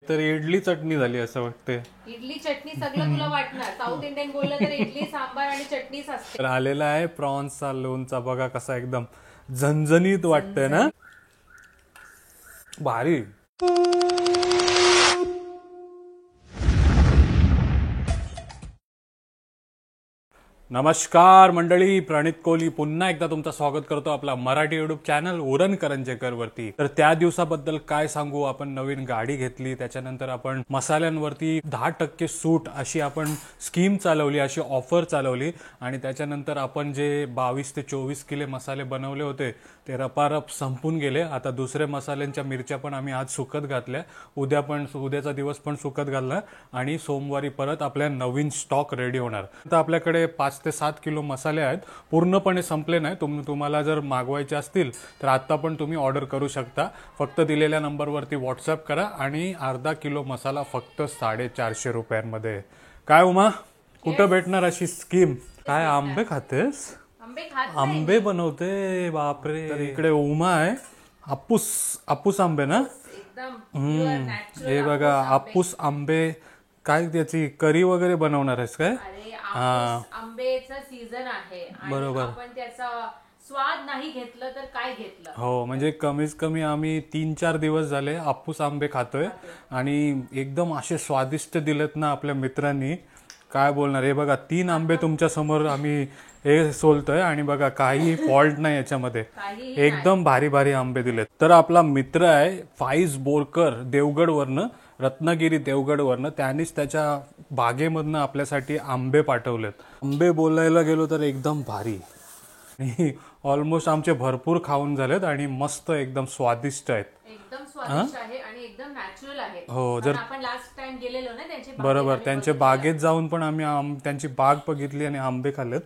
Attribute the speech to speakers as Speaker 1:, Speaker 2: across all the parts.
Speaker 1: तर इडली चटणी झाली असं वाटते.
Speaker 2: इडली चटणी सगळं तुला वाटणार. साऊथ इंडियन बोललं तर इडली सांबार आणि चटणीच असते.
Speaker 1: तर आलेला आहे प्रॉन्सचा लोणचा. बघा कसा एकदम झणझणीत वाटतंय ना, भारी. नमस्कार मंडळी, प्रणित कोहली पुन्हा एकदा तुमचं स्वागत करतो आपला मराठी युट्यूब चॅनल उरण करंजेकर वरती. तर त्या दिवसाबद्दल काय सांगू, आपण नवीन गाडी घेतली, त्याच्यानंतर आपण मसाल्यांवरती 10% सूट अशी आपण स्कीम चालवली, अशी ऑफर चालवली. आणि त्याच्यानंतर आपण जे 22 ते 24 किलो मसाले बनवले होते ते रपारप संपून गेले. आता दुसऱ्या मसाल्यांच्या मिरच्या पण आम्ही आज सुकत घातल्या, उद्याचा दिवस पण सुकत घालणार आणि सोमवारी परत आपल्या नवीन स्टॉक रेडी होणार. तर आपल्याकडे 5 ते 7 किलो मसाले आहेत, पूर्णपणे संपले नाही. तुम्हाला जर मागवायचे असतील तर आता पण तुम्ही ऑर्डर करू शकता. फक्त दिलेल्या नंबरवरती व्हॉट्सअप करा आणि अर्धा किलो मसाला फक्त 450 रुपयांमध्ये. काय उमा, कुठं भेटणार अशी स्कीम? काय आंबे खातेस? आंबे बनवते, बापरे. तर इकडे उमा आहे, आपूस आंबे ना. हे बघा आपूस आंबे. काय त्याची करी वगैरे बनवणार आहेस काय?
Speaker 2: आंब्याचा सीझन आहे, बरोबर. आपण त्याचा स्वाद नाही घेतलं तर काय घेतलं.
Speaker 1: हो, म्हणजे कमीत कमी आम्ही 3-4 दिवस झाले आपूस आंबे खातोय आणि एकदम असे स्वादिष्ट दिलेत ना आपल्या मित्रांनी, काय बोलणार. हे बघा 3 आंबे तुमच्या समोर आम्ही हे सोलतोय आणि बघा काही फॉल्ट नाही याच्यामध्ये, एकदम भारी भारी आंबे दिलेत. तर आपला मित्र आहे फाईज बोरकर, देवगडवरनं, रत्नागिरी देवगडवरनं, त्यांनीच त्याच्या बागेमधनं आपल्यासाठी आंबे पाठवलेत. आंबे बोलायला गेलो तर एकदम भारी आणि ऑलमोस्ट आमचे भरपूर खाऊन झालेत आणि मस्त एकदम स्वादिष्ट आहेत.
Speaker 2: एकदम स्वादिष्ट आहे आणि एकदम नॅचरल आहे.
Speaker 1: हो, जर
Speaker 2: आपण लास्ट टाइम गेलेलो ना त्यांच्या
Speaker 1: बरोबर, त्यांच्या बागेत जाऊन पण आम्ही त्यांची बाग बघितली आणि आंबे खाल्लेत.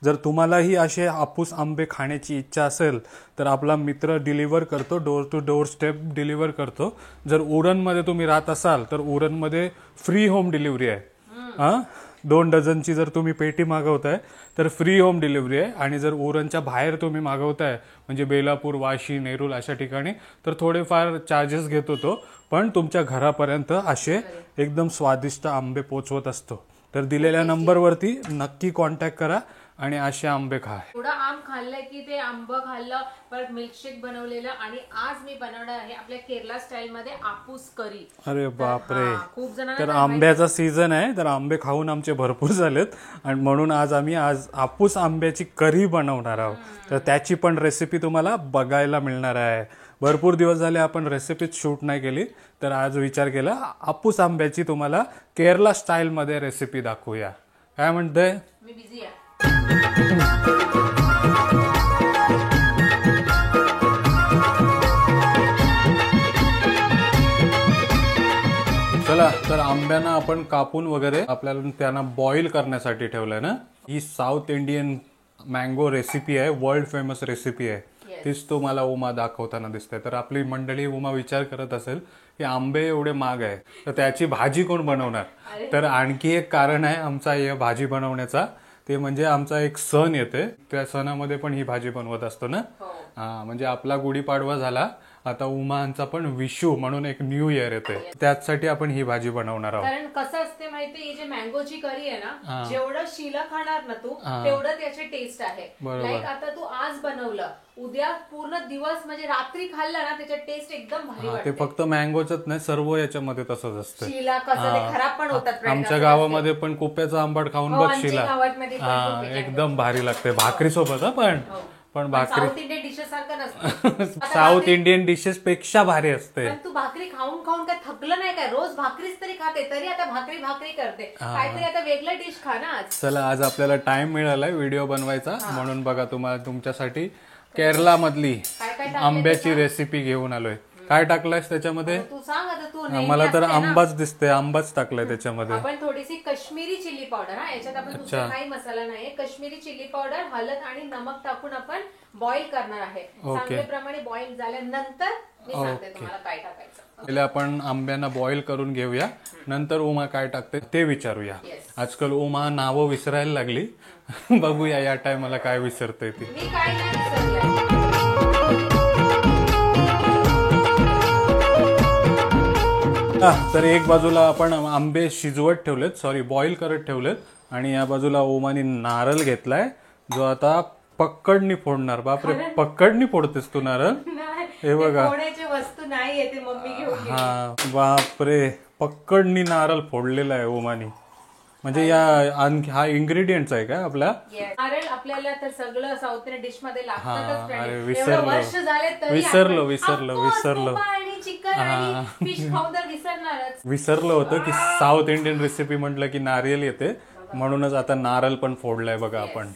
Speaker 1: जर तुम्हालाही असे हापूस आंबे खाण्याची इच्छा असेल तर आपला मित्र डिलिव्हर करतो, door to door step deliver करतो. जर उरणमध्ये तुम्ही राहत असाल तर उरणमध्ये फ्री होम डिलिव्हरी आहे. 2 डझनची जर तुम्ही पेटी मागवताय तर फ्री होम डिलिव्हरी आहे. आणि जर उरणच्या बाहेर तुम्ही मागवताय म्हणजे बेलापूर, वाशी, नेरूल अशा ठिकाणी तर थोडेफार चार्जेस घेतो तो, पण तुमच्या घरापर्यंत असे एकदम स्वादिष्ट आंबे पोचवत असतो. तर दिलेल्या नंबरवरती नक्की कॉन्टॅक्ट करा आणि असे आंबे खा.
Speaker 2: थोडं आंब खाल्लंय की ते आंब खाल्लं, परत मिल्कशेक बनवलेलं आणि आज मी बनवणार आहे आपल्या केरला स्टाईल मध्ये आपूस करी.
Speaker 1: अरे बापरे,
Speaker 2: खूप जणांना
Speaker 1: तर आंब्याचा सीझन आहे, तर आंबे खाऊन आमचे भरपूर झालेत आणि म्हणून आज आपूस आंब्याची करी बनवणार आहोत. तर त्याची पण रेसिपी तुम्हाला बघायला मिळणार आहे. भरपूर दिवस झाले आपण रेसिपीच शूट नाही केली, तर आज विचार केला आपूस आंब्याची तुम्हाला केरला स्टाईल मध्ये रेसिपी दाखवूया. काय म्हणते?
Speaker 2: मी बिझी आहे.
Speaker 1: चला, तर आंब्यांना आपण कापून वगैरे आपल्याला त्यांना बॉईल करण्यासाठी ठेवलंय ना. ही साऊथ इंडियन मँगो रेसिपी आहे, वर्ल्ड फेमस रेसिपी आहे. तीच तुम्हाला उमा दाखवताना दिसते. तर आपली मंडळी उमा विचार करत असेल की आंबे एवढे महाग आहे तर त्याची भाजी कोण बनवणार. तर आणखी एक कारण आहे आमचा या भाजी बनवण्याचा, ते म्हणजे आमचा एक सण येते, त्या सणामध्ये पण ही भाजी बनवत असतो ना. म्हणजे आपला गुढीपाडवा झाला, आता उमांचा पण विशू म्हणून एक न्यू इयर येते, त्यासाठी आपण ही भाजी बनवणार आहोत.
Speaker 2: कारण कसं असते माहिती, ही जी मँगोची करी आहे ना, जेवढं शिला खाणार ना तू तेवढं त्याची टेस्ट आहे. लाईक आता तू आज बनवलं, उद्या पूर्ण दिवस म्हणजे रात्री खाल्ला ना त्याची टेस्ट एकदम भारी वाटते.
Speaker 1: ते फक्त मँगोच नाही, सर्व याच्यामध्ये तसंच असतं.
Speaker 2: शिला कसं ते खराब पण होतात.
Speaker 1: आमच्या गावामध्ये पण कुप्याचा आंबट खाऊन बघ शिला, एकदम भारी लागते भाकरी सोबत. पण भाकरी
Speaker 2: साऊथ इंडियन डिशेस सारखं नसतं.
Speaker 1: साऊथ इंडियन डिशेस पेक्षा भारी असते.
Speaker 2: पण तू भाकरी खाऊन खाऊन काय थकलं नाही काय? रोज भाकरीच तरी खाते, तरी आता भाकरी करते. काहीतरी आता वेगळं डिश खा ना आज.
Speaker 1: चला, आज आपल्याला टाइम मिळालाय व्हिडिओ बनवायचा, म्हणून बघा तुम्हाला तुमच्यासाठी केरला मधली आंब्याची रेसिपी घेऊन आलोय. काय टाकलंयस त्याच्यामध्ये?
Speaker 2: तू सांग आता. तू
Speaker 1: मला तर आंबाच दिसते, आंबाच टाकलाय त्याच्यामध्ये.
Speaker 2: आपण थोडीशी काश्मीरी चिली पावडर, याच्यात आपण दुसरा काही मसाला नाहीये, काश्मीरी चिली पावडर, हळद आणि नमक टाकून आपण बॉईल करणार आहे. चांगल्याप्रमाणे बॉईल झाल्यानंतर मी सांगते तुम्हाला काय टाकायचं.
Speaker 1: पहिले आपण आंब्यांना बॉईल करून घेऊया, नंतर उमा काय टाकते ते विचारूया. आजकाल उमा नावं विसरायला लागली, बघूया या टायमाला काय विसरते ती.
Speaker 2: मी काय नाही विसरले.
Speaker 1: तर एक बाजूला आपण आंबे शिजवत ठेवलेत, सॉरी बॉईल करत ठेवलेत, आणि या बाजूला ओमानी नारळ घेतलाय जो आता पक्कडनी फोडणार. बापरे, पक्कडनी फोडतेस तू नारळ? हे बघा,
Speaker 2: वस्तू नाही येते मम्मी घेऊन.
Speaker 1: हा बापरे, पक्कडनी नारळ फोडलेला आहे ओमानी. म्हणजे या हा इन्ग्रेडियंट्स आहे का आपला?
Speaker 2: नारळ आपल्याला तर सगळं साऊथ इंडियन डिश मध्ये लागतातच.
Speaker 1: अरे विसरलो विसरलो होतं की साऊथ इंडियन रेसिपी म्हटलं की नारियल येते, म्हणूनच आता नारळ पण फोडलाय बघा आपण.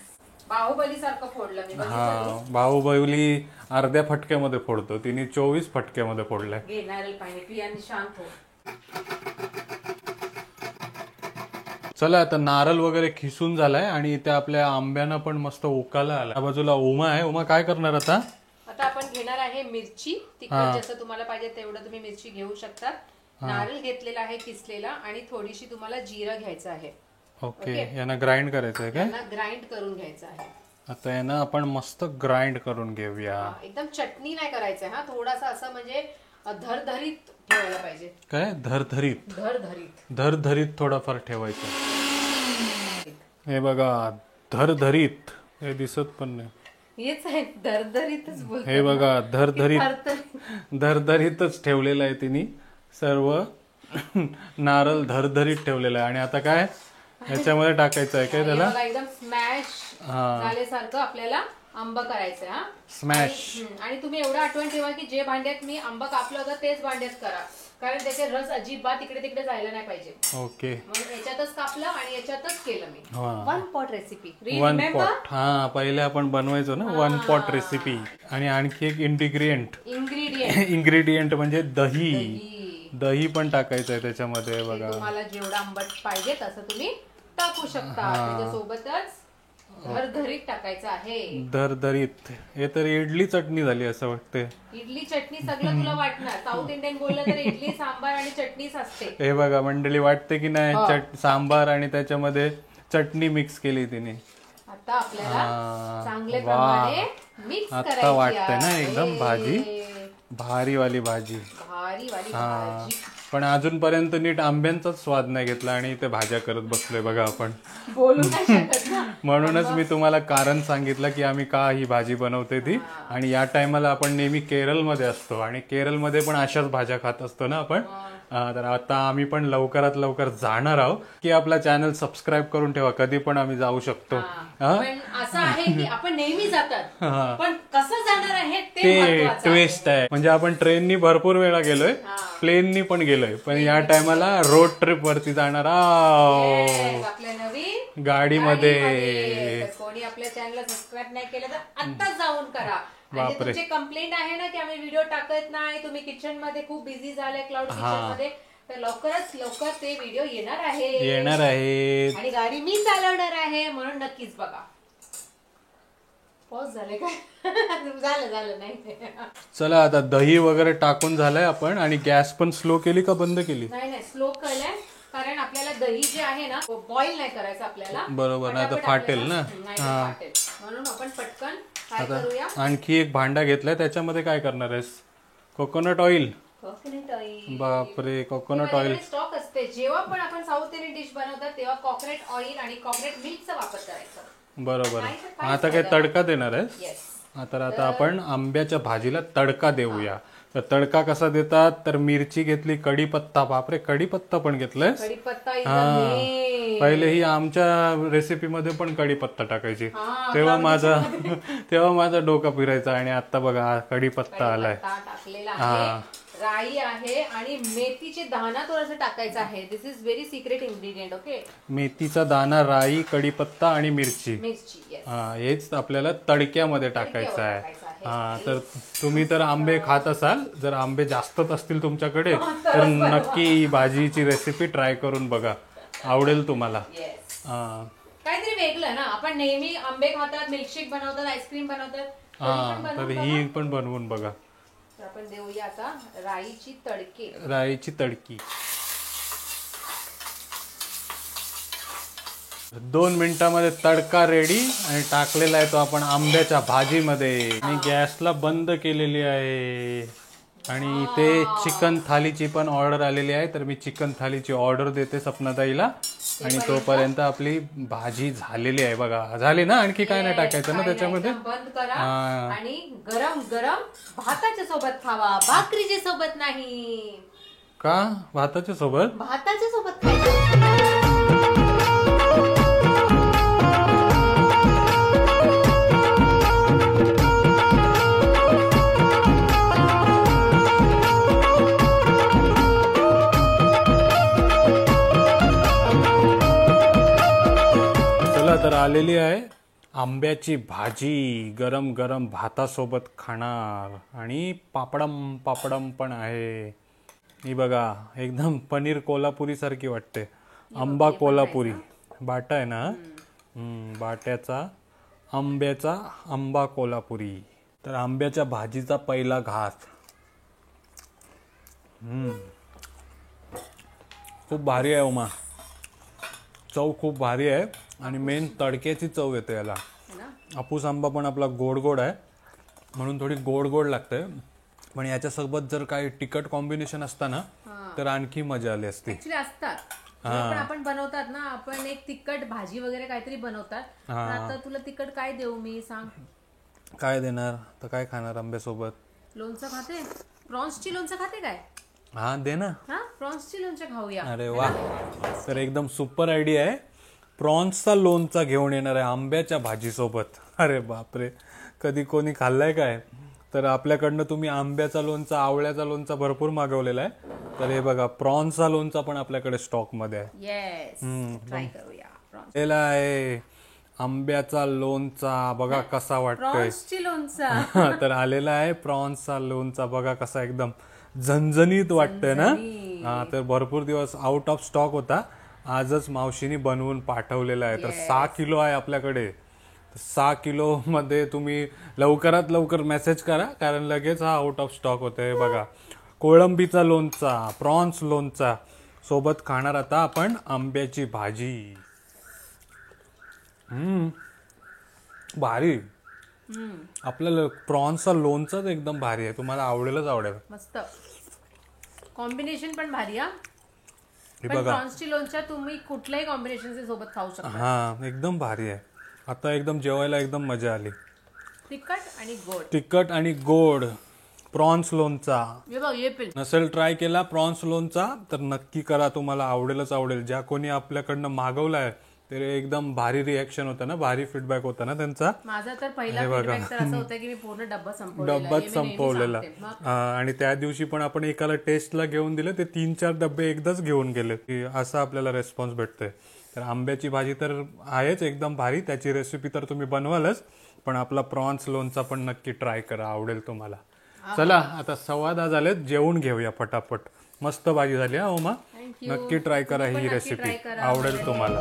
Speaker 2: बाहुबली सारखं फोडलं मी.
Speaker 1: हा, बाहुबली अर्ध्या फटक्यामध्ये फोडतो, तिने 24 फटक्यामध्ये फोडलाय.
Speaker 2: नारळ पाणी पी आणि शांत हो.
Speaker 1: चला, आता नारळ वगैरे खिसून झालाय आणि इथे आपल्या आंब्यांना पण मस्त उकाला आला. या बाजूला उमा आहे. उमा काय करणार आता?
Speaker 2: आता आपण घेणार आहे मिरची. तिखट जसं तुम्हाला पाहिजे तेवढं तुम्ही मिरची घेऊ शकता. नारळ घेतलेला आहे किसलेला, आणि थोडीशी तुम्हाला जिरं घ्यायचं आहे.
Speaker 1: ओके, यांना ग्राइंड करायचं आहे काय?
Speaker 2: ग्राइंड करून घ्यायचं आहे.
Speaker 1: आता यांना आपण मस्त ग्राइंड करून घेऊया.
Speaker 2: एकदम चटणी नाही करायचं हा, थोडासा असं म्हणजे धरधरीत ठेवायला पाहिजे.
Speaker 1: काय धरधरीत? धरधरीत थोडाफार ठेवायचं. हे बघा, धरधरीत. हे दिसत पण नाही.
Speaker 2: हेच आहे, धरधरीतच बोलतो.
Speaker 1: हे बघा, धरधरीतच ठेवलेलं आहे तिने सर्व. नारळ धरधरीत ठेवलेला आहे. आणि आता काय याच्यामध्ये टाकायचं आहे काय त्याला?
Speaker 2: एकदम स्मॅश झाल्यासारखं आपल्याला आंबा करायचं. हा,
Speaker 1: स्मॅश.
Speaker 2: आणि तुम्ही एवढं आठवण ठेवा की जे भांड्यात मी आंबा कापलं होतं तेच भांड्यात करा, कारण त्याचे रस अजिबात इकडे तिकडे जायला नाही पाहिजे.
Speaker 1: ओके,
Speaker 2: म्हणून याच्यातच कापलं आणि याच्यातच केलं मी. 1 पॉट रेसिपी.
Speaker 1: 1 पॉट. हा, पहिले आपण बनवायचो ना 1 पॉट रेसिपी. आणि आणखी एक इन्ग्रेडियंट म्हणजे दही पण टाकायचं आहे त्याच्यामध्ये. बघा,
Speaker 2: तुम्हाला जेवढा आंबट पाहिजे तसं तुम्ही टाकू शकता. त्याच्यासोबतच धरधरीत टाकायचं आहे.
Speaker 1: धरधरीत. हे तर इडली चटणी झाली असं वाटते.
Speaker 2: इडली चटणी सगळं तुला वाटणार. साऊथ इंडियन बोललं तर इडली सांबार आणि चटणीच असते.
Speaker 1: हे बघा मंडळी, वाटते की नाही सांबार आणि त्याच्यामध्ये चटणी मिक्स केली तिने.
Speaker 2: आता आपल्याला चांगले प्रमाणे मिक्स करायची.
Speaker 1: आता वाटतंय ना एकदम भाजी, भारीवाली भाजी. पण अजूनपर्यंत नीट आंब्यांचाच स्वाद नाही घेतला आणि ते भाज्या करत बसलोय बघा आपण. म्हणूनच मी तुम्हाला कारण सांगितलं की आम्ही का ही भाजी बनवते ती. आणि या टायमाला आपण नेहमी केरळमध्ये असतो आणि केरळमध्ये पण अशाच भाज्या खात असतो ना आपण. तर आता आम्ही पण लवकरात लवकर जाणार आहोत. की आपला चॅनल सबस्क्राईब करून ठेवा, कधी पण आम्ही जाऊ शकतो.
Speaker 2: असं आहे की आपण नेहमी जातात, पण कसं जाणार आहे
Speaker 1: ते ट्विस्ट आहे. म्हणजे आपण ट्रेननी भरपूर वेळा गेलोय, प्लेननी पण गेलोय, पण या टायमाला रोड ट्रिप वरती जाणार
Speaker 2: आपल्या नवीन
Speaker 1: गाडीमध्ये.
Speaker 2: कोणी आपल्या चॅनलला सबस्क्राईब नाही केलं तर आत्ताच जाऊन करा. तुमचे कंप्लेंट आहे ना की आम्ही व्हिडिओ टाकत नाही, तुम्ही किचन मध्ये खूप बिझी झाले क्लाउड किचन मध्ये, तर लवकरच लवकर ते व्हिडिओ येणार आहे. आणि गाडी मी चालवणार आहे, म्हणून नक्कीच बघा. पॉज झाले काय? झालं नाही. चला,
Speaker 1: आता दही वगैरे टाकून झालंय आपण. आणि गॅस पण स्लो केली का बंद केली?
Speaker 2: नाही, स्लो केलंय, कारण आपल्याला दही जे आहे ना बॉईल नाही करायचं आपल्याला.
Speaker 1: बरोबर, नाही तर फाटेल ना.
Speaker 2: म्हणून आपण पटकन काय करूया.
Speaker 1: आणखी एक भांडा घेतलाय, त्याच्यामध्ये काय करणार आहेस? Coconut oil. बापरे, कोकोनट ऑइल
Speaker 2: स्टॉक असते. जेव्हा पण आपण साऊथ इंडियन डिश बनवतात तेव्हा कोकोनट ऑइल आणि कोकोनट मिल्कचा वापर करायचा.
Speaker 1: बरोबर. आता काय तडका देणार आहेस? तर आता आपण आंब्याच्या भाजीला तडका देऊया. तर तडका कसा देतात, तर मिरची घेतली, कढीपत्ता. बापरे, कढीपत्ता पण घेतलाय. पहिले ही आमच्या रेसिपी मध्ये पण कढीपत्ता टाकायची, तेव्हा माझा डोका फिरायचा. आणि आता बघा कढीपत्ता आलाय.
Speaker 2: राई आहे आणि मेथीचे दाणा थोडासा टाकायचा आहे. This is very secret ingredient. Okay,
Speaker 1: मेथीचा दाणा, राई, कढीपत्ता आणि मिरची. हेच आपल्याला तडक्यामध्ये टाकायचं आहे. तर तुम्ही तर आंबे खात असाल, जर आंबे जास्तच असतील तुमच्याकडे तर नक्की ही भाजीची रेसिपी ट्राय करून बघा, आवडेल तुम्हाला.
Speaker 2: काहीतरी वेगळं ना. आपण नेहमी आंबे खातात, मिल्कशेक बनवतात, आईस्क्रीम बनवतात,
Speaker 1: तर ही पण बनवून बघा.
Speaker 2: आपण देऊया आता राईची
Speaker 1: तडकी. 2 मिनिटांमध्ये तडका रेडी. आणि टाकलेला आहे तो आपण आंब्याच्या भाजीमध्ये. आणि गॅसला बंद केलेली आहे. आणि इथे चिकन थालीची पण ऑर्डर आलेली आहे, तर मी चिकन थालीची ऑर्डर देते सपनाताईला. आणि तोपर्यंत आपली भाजी झालेली आहे बघा. झाली ना? आणखी काय नाही टाकायचं ना त्याच्यामध्ये?
Speaker 2: बंद करा आणि गरम गरम भाताच्या सोबत खावा, भाकरीच्या सोबत नाही.
Speaker 1: का? भाताच्या सोबत?
Speaker 2: भाताच्या सोबत खायचं.
Speaker 1: तर आलेली आहे आंब्याची भाजी, गरम गरम भातासोबत खाणार. आणि पापडम पापडम पण आहे. ही बघा, एकदम पनीर कोल्हापुरी सारखी वाटते. आंबा कोल्हापुरी बाटा आहे ना. बाट्याचा आंब्याचा आंबा कोल्हापुरी. तर आंब्याच्या भाजीचा पहिला घास. खूप भारी आहे उमा, चव खूप भारी आहे. आणि मेन तडक्याची चव येते याला. हापूस आंबा पण आपला गोड गोड आहे म्हणून थोडी गोड गोड लागते. पण याच्यासोबत जर काही तिखट कॉम्बिनेशन असतं ना तर आणखी मजा आली असती.
Speaker 2: ऍक्च्युली असतात पण आपण बनवतात ना, आपण एक तिखट भाजी वगैरे काहीतरी बनवतात. आता तुला तिखट काय देऊ मी, सांग?
Speaker 1: काय देणार तर काय खाणार आंब्यासोबत?
Speaker 2: लोणचं खाते? प्रॉन्सची लोणचं खाते काय?
Speaker 1: हा दे ना.
Speaker 2: प्रॉन्सची लोणचं खाऊया.
Speaker 1: अरे वा, तर एकदम सुपर आयडिया आहे. प्रॉन्सचा लोणचा घेऊन येणार आहे आंब्याच्या भाजीसोबत. अरे बापरे, कधी कोणी खाल्लाय काय? तर आपल्याकडनं तुम्ही आंब्याचा लोणचा, आवळ्याचा लोणचा भरपूर मागवलेला आहे. तर हे बघा, प्रॉन्सचा लोणचा पण आपल्याकडे स्टॉक मध्ये आहे.
Speaker 2: ट्राय करूया.
Speaker 1: आहे आंब्याचा लोणचा, बघा कसा वाटतोय.
Speaker 2: प्रॉन्सची लोणचा
Speaker 1: तर आलेला आहे प्रॉन्सचा लोणचा. बघा कसा एकदम झणझणीत वाटतंय ना. तर भरपूर दिवस आउट ऑफ स्टॉक होता, आजच मावशीनी बनवून पाठवलेला आहे. तर 6 किलो आहे आपल्याकडे. 6 किलो मध्ये तुम्ही लवकरात लवकर मेसेज करा, कारण लगेच हा आउट ऑफ स्टॉक होतोय. बघा, कोळंबीचा लोणचा, प्रॉन्स लोणचा सोबत खाणार आता आपण आंब्याची भाजी. भारी. आपल्याला प्रॉन्सचा लोणचाच एकदम भारी आहे, तुम्हाला आवडेलच आवडेल.
Speaker 2: मस्त कॉम्बिनेशन पण भारी. पण प्रॉन्सची लोणच्या तुम्ही कुठल्याही कॉम्बिनेशन सोबत खाऊ शकता.
Speaker 1: हा, एकदम भारी आहे. आता एकदम जेवायला एकदम मजा आली.
Speaker 2: तिखट आणि गोड
Speaker 1: प्रॉन्स लोणचा.
Speaker 2: नसेल
Speaker 1: ट्राय केला प्रॉन्स लोणचा तर नक्की करा, तुम्हाला आवडेलच आवडेल. ज्या कोणी आपल्याकडनं मागवलाय ते एकदम भारी रिएक्शन होतं ना, भारी फीडबॅक होता ना त्यांचा.
Speaker 2: माझा तर पहिला फीडबॅक तर असं होतं की मी पूर्ण
Speaker 1: डब्बाच संपवलेला. आणि त्या दिवशी पण आपण एकाला टेस्टला घेऊन दिले, ते 3-4 डब्बे एकदाच घेऊन गेले. असा आपल्याला रेस्पॉन्स भेटतोय. तर आंब्याची भाजी तर आहेच एकदम भारी, त्याची रेसिपी तर तुम्ही बनवालच, पण आपला प्रॉन्स लोणचा पण नक्की ट्राय करा, आवडेल तुम्हाला. चला आता 10:15 झालेत, जेवून घेऊया फटाफट. मस्त भाजी झाली हा उमा, नक्की ट्राय करा ही रेसिपी, आवडेल तुम्हाला.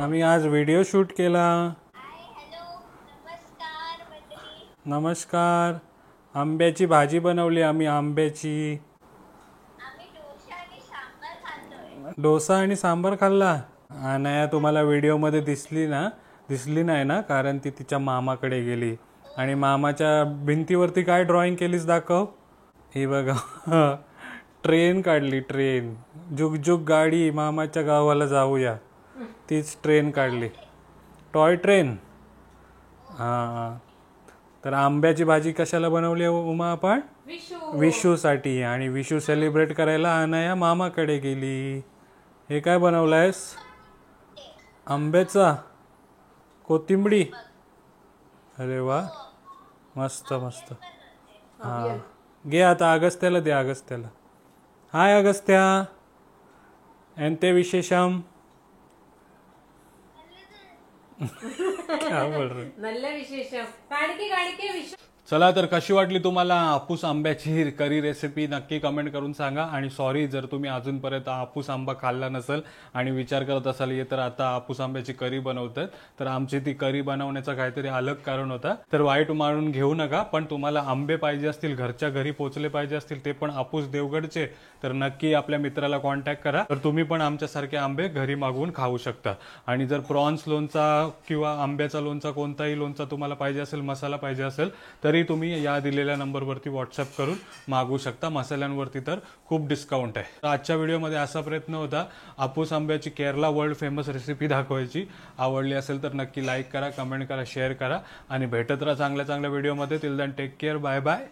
Speaker 1: आम्ही आज व्हिडिओ शूट केला. नमस्कार. आंब्याची भाजी बनवली आम्ही, आंब्याची. डोसा आणि सांबार खाल्ला. अनया तुम्हाला व्हिडिओमध्ये दिसली नाही ना, कारण ती तिच्या मामाकडे गेली. आणि मामाच्या भिंतीवरती काय ड्रॉइंग केलीस दाखव. ही बघा, ट्रेन काढली, ट्रेन. जुग जुग गाडी, मामाच्या गावाला जाऊया, तीच ट्रेन काढली, टॉय ट्रेन. हा, तर आंब्याची भाजी कशाला बनवली उमा आपण? विशूसाठी. आणि विशू सेलिब्रेट करायला अनया मामाकडे गेली. हे काय बनवलंयस? आंब्याचा कोथिंबडी. अरे वा, मस्त मस्त. हा, घे आता अगस्त्याला दे, अगस्त्याला. हाय अगस्त्या, एंते विशेषम. क्या बोल रहे?
Speaker 2: नल्ले विशेषम. काढके
Speaker 1: चला तर कशी वाटली तुम्हाला हापूस आंब्याची करी रेसिपी नक्की कमेंट करून सांगा. आणि सॉरी जर तुम्ही अजूनपर्यंत हापूस आंबा खाल्ला नसेल आणि विचार करत असाल ये तर आता हापूस आंब्याची करी बनवतात, तर आमची ती करी बनवण्याचं काहीतरी अलग कारण होता. तर वाईट मारून घेऊ नका. पण तुम्हाला आंबे पाहिजे असतील, घरच्या घरी पोचले पाहिजे असतील, ते पण हापूस देवगडचे, तर नक्की आपल्या मित्राला कॉन्टॅक्ट करा. तर तुम्ही पण आमच्यासारखे आंबे घरी मागवून खाऊ शकता. आणि जर प्रॉन्स लोणचा किंवा आंब्याचा लोणचा, कोणताही लोणचा तुम्हाला पाहिजे असेल, मसाला पाहिजे असेल, तरी तुम्ही या दिलेल्या नंबरवरती व्हॉट्सअप करून मागवू शकता. मसाल्यांवरती तर खूप डिस्काउंट आहे. तर आजच्या व्हिडिओमध्ये असा प्रयत्न होता हापूस आंब्याची केरला वर्ल्ड फेमस रेसिपी दाखवायची. आवडली असेल तर नक्की लाईक करा, कमेंट करा, शेअर करा आणि भेटत राहा चांगल्या चांगल्या व्हिडिओमध्ये. Till then take care, bye bye.